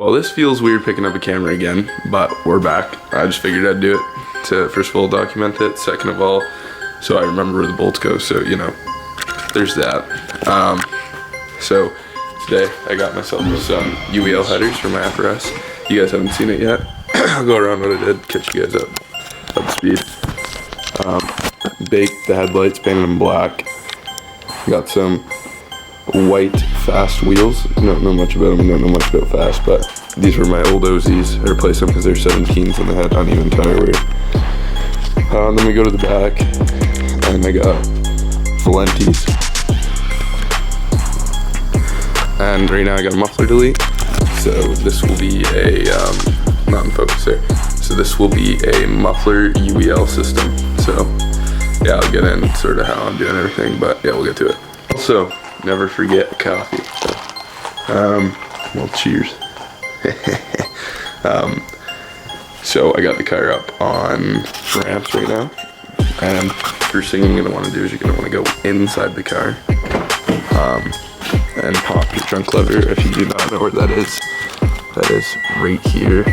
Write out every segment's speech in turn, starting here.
Well, this feels weird picking up a camera again, but we're back. I just figured I'd do it to, first of all, document it. Second of all, so I remember where the bolts go. So, you know, there's that. So today I got myself some UEL headers for my FRS. You guys haven't seen it yet. I'll go around what I did, catch you guys up to speed. Baked the headlights, painted them black. Got some white fast wheels. Don't know much about them, don't know much about fast, but these were my old OZs. I replaced them because they're 17s and they had uneven tire wear. Then we go to the back and I got Valentis. And right now I got a muffler delete. So this will be a, not in focus there. So this will be a muffler UEL system. So yeah, I'll get in sort of how I'm doing everything, but yeah, we'll get to it. Also, never forget coffee. Well, cheers. So I got the car up on ramps right now, and first thing you're gonna want to do is you're gonna want to go inside the car, and pop your trunk lever. If you do not know where that is right here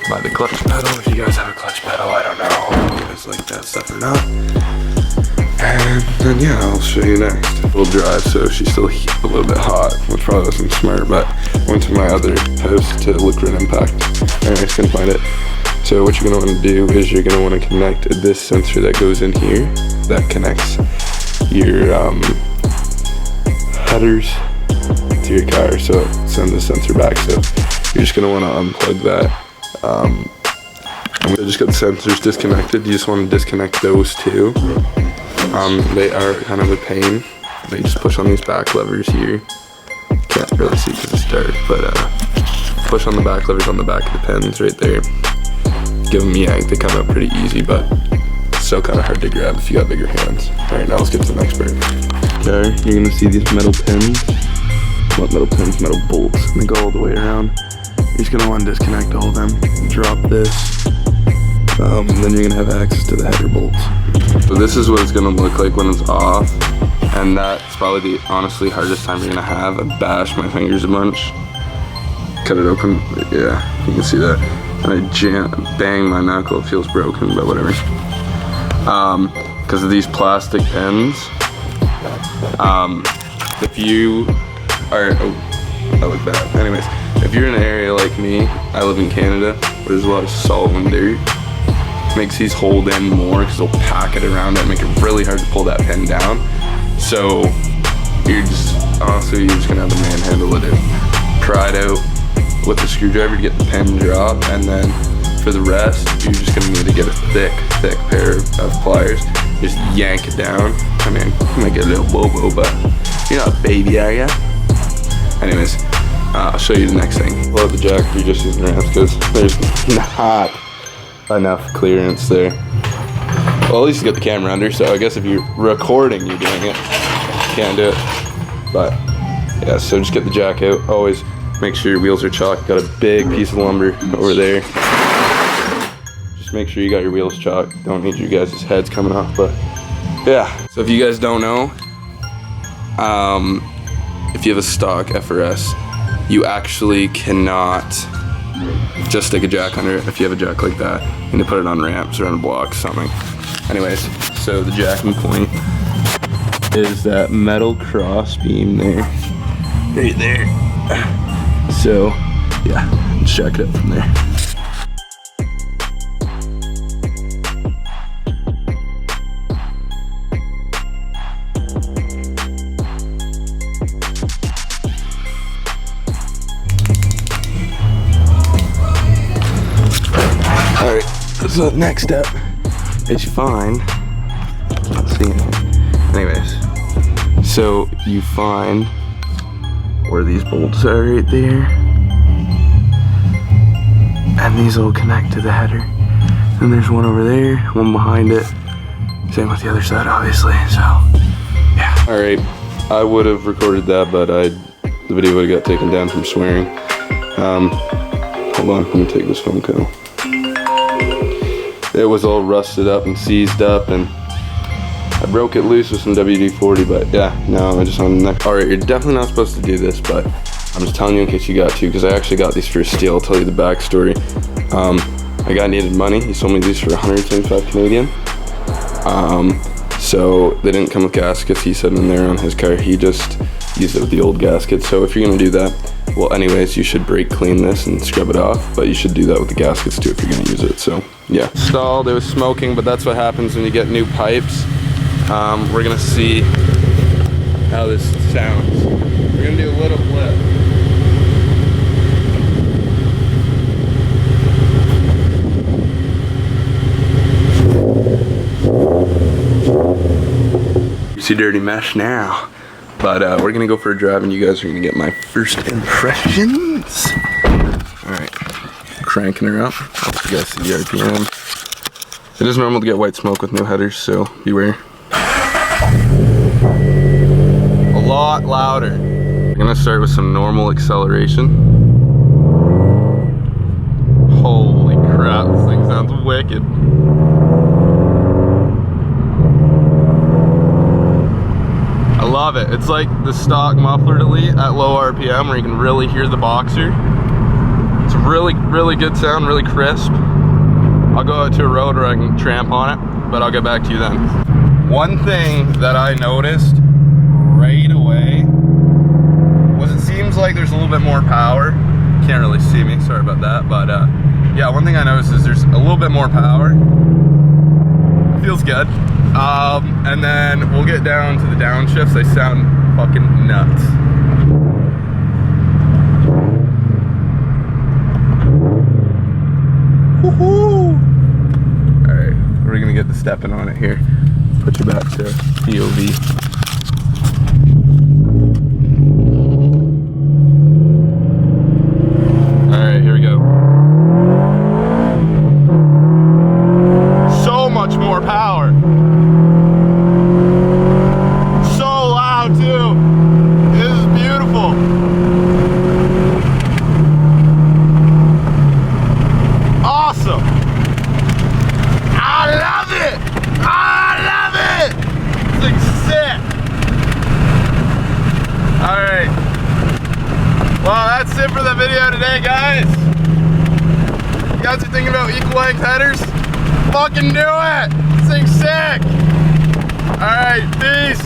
by the clutch pedal. If you guys have a clutch pedal, I don't know if you guys like that stuff or not. And then yeah, I'll show you next. We'll drive, so she's still a little bit hot, which probably wasn't smart, but went to my other house to look for an impact. Anyways, couldn't find it. So what you're gonna want to do is you're gonna want to connect this sensor that goes in here, that connects your headers to your car, so it sends the sensor back. So you're just gonna want to unplug that. I just got the sensors disconnected. You just want to disconnect those two. They are kind of a pain. They just push on these back levers here. Can't really see because it's dark, but push on the back levers on the back of the pins right there. Give them a yank. They come out pretty easy, but still kind of hard to grab if you got bigger hands. All right, now let's get to the next part. Okay, you're gonna see these metal pins. What metal pins? Metal bolts. And they go all the way around. You're just gonna want to disconnect all of them. Drop this. And then you're gonna have access to the header bolts. So this is what it's gonna look like when it's off, and that's probably the honestly hardest time you're gonna have. I bashed my fingers a bunch, cut it open. Yeah, you can see that. And I bang my knuckle. It feels broken, but whatever. Because of these plastic pins. If you are, oh, that looked bad. Anyways, if you're in an area like me, I live in Canada, where there's a lot of salt and dirt. Makes these hold in more because they'll pack it around it, make it really hard to pull that pin down. So you're just gonna have to manhandle it. Pry it out with the screwdriver to get the pin drop, and then for the rest, you're just gonna need to get a thick pair of pliers. Just yank it down. I mean, you might get a little bobo, but you're not a baby, are ya? Anyways, I'll show you the next thing. Pull out the jack. You're just using ramps because there's not enough clearance there. Well, at least you got the camera under, so I guess if you're recording, you're doing it. Can't do it. But yeah, so just get the jack out. Always make sure your wheels are chalked. Got a big piece of lumber over there. Just make sure you got your wheels chalked. Don't need you guys' heads coming off, but yeah. So if you guys don't know, if you have a stock FRS, you actually cannot just stick a jack under it. If you have a jack like that, you need to put it on ramps or on a block, something. Anyways, so the jacking point is that metal cross beam there, right there. So yeah, just jack it up from there. Alright, so the next step is you find, let's see, anyways, so you find where these bolts are right there, and these will connect to the header, and there's one over there, one behind it, same with the other side obviously, so yeah. Alright, I would have recorded that, but the video would have got taken down from swearing. Hold on, let me take this phone call. It was all rusted up and seized up, and I broke it loose with some WD-40, but yeah, no, I just on the neck. Alright, you're definitely not supposed to do this, but I'm just telling you in case you got to, because I actually got these for steel. I'll tell you the backstory. My guy needed money. He sold me these for 175 Canadian. So they didn't come with gaskets. He said in there on his car, he just used it with the old gaskets. So if you're gonna do that, well anyways, you should brake clean this and scrub it off, but you should do that with the gaskets too if you're gonna use it, so yeah. Stalled, it was smoking, but that's what happens when you get new pipes. We're gonna see how this sounds. We're gonna do a little blip. You see dirty mesh now. But we're gonna go for a drive and you guys are gonna get my first impressions. Alright, cranking her up. You guys see the RPM. It is normal to get white smoke with new headers, so beware. A lot louder. I'm gonna start with some normal acceleration. Holy crap, this thing sounds wicked. I love it. It's like the stock muffler delete at low RPM where you can really hear the boxer. It's a really, really good sound, really crisp. I'll go out to a road where I can tramp on it, but I'll get back to you then. One thing that I noticed right away was it seems like there's a little bit more power. Can't really see me, sorry about that, but yeah, one thing I noticed is there's a little bit more power. Feels good. And then we'll get down to the downshifts. They sound fucking nuts. Woohoo! Alright, we're gonna get the stepping on it here. Put you back to POV. Alright, here we go. So much more power. Well, that's it for the video today, guys. You guys are thinking about equal length headers? Fucking do it! This thing's sick! Alright, peace!